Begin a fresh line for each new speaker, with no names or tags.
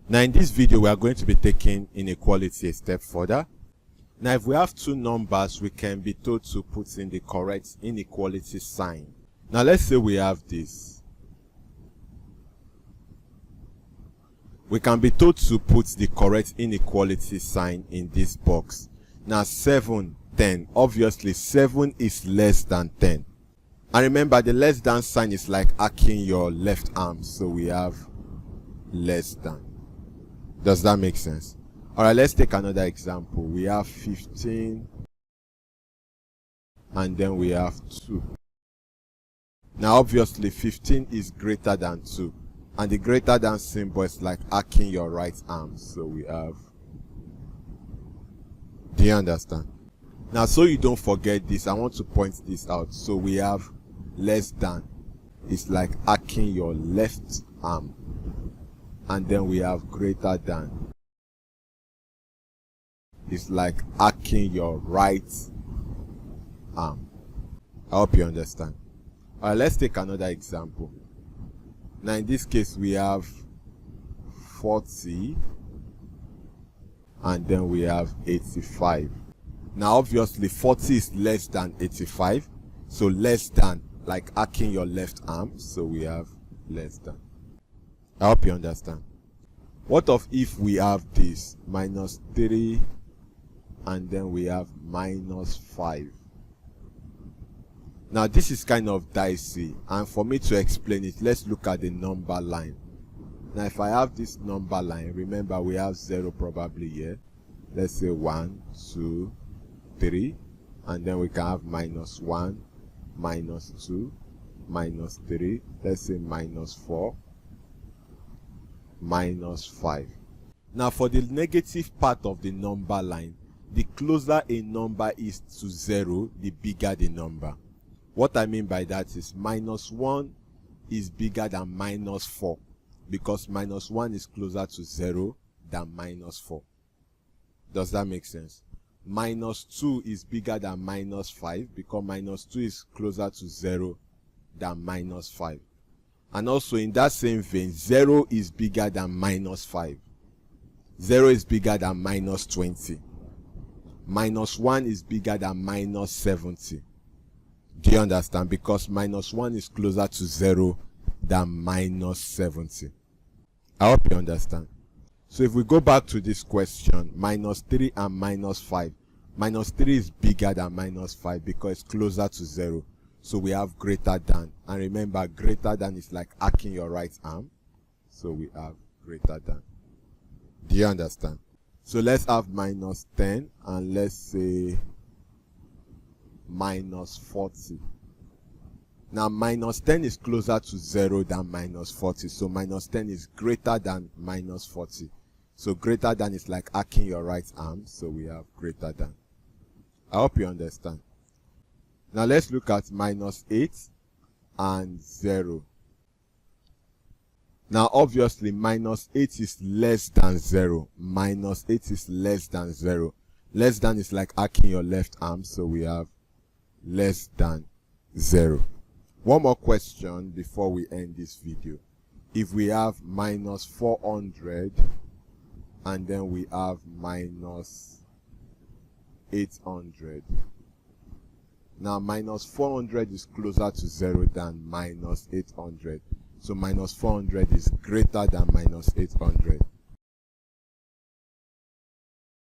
Now in this video we are going to be taking inequality a step further. Now if we have two numbers, we can be told to put in the correct inequality sign. Now let's say we have this. We can be told to put the correct inequality sign in this box. Now 7, 10. Obviously 7 is less than 10. And remember, the less than sign is like arcing your left arm. So we have less than. Does that make sense? Alright, let's take another example. We have 15 and then we have 2. Now obviously 15 is greater than 2. And the greater than symbol is like arcing your right arm. So we have. Do you understand? Now so you don't forget this, I want to point this out. So we have less than. It's like arcing your left arm. And then we have greater than. It's like arcing your right arm. I hope you understand. Alright, let's take another example. Now in this case we have 40 and then we have 85. Now obviously 40 is less than 85, so less than, like arcing your left arm, so we have less than. I hope you understand. What of if we have this minus 3 and then we have minus 5? Now this is kind of dicey, and for me to explain it, let's look at the number line. Now if I have this number line, remember we have 0 probably here. Let's say 1, 2, 3, and then we can have minus 1, minus 2, minus 3, let's say minus 4, minus 5. Now for the negative part of the number line, the closer a number is to 0, the bigger the number. What I mean by that is minus 1 is bigger than minus 4, because minus 1 is closer to 0 than minus 4. Does that make sense? Minus 2 is bigger than minus 5, because minus 2 is closer to 0 than minus 5. And also in that same vein, 0 is bigger than minus 5. 0 is bigger than minus 20. Minus 1 is bigger than minus 70. Do you understand? Because minus 1 is closer to 0 than minus 70. I hope you understand. So if we go back to this question, minus 3 and minus 5. Minus 3 is bigger than minus 5 because it's closer to 0. So we have greater than. And remember, greater than is like arcing your right arm. So we have greater than. Do you understand? So let's have minus 10 and let's say minus 40. Now minus 10 is closer to 0 than minus 40. So minus 10 is greater than minus 40. So greater than is like arcing your right arm. So we have greater than. I hope you understand. Now let's look at minus 8 and 0. Now obviously minus 8 is less than 0. Minus 8 is less than 0. Less than is like arcing your left arm. So we have less than 0. One more question before we end this video. If we have minus 400 and then we have minus 800. Now minus 400 is closer to 0 than minus 800. So minus 400 is greater than minus 800.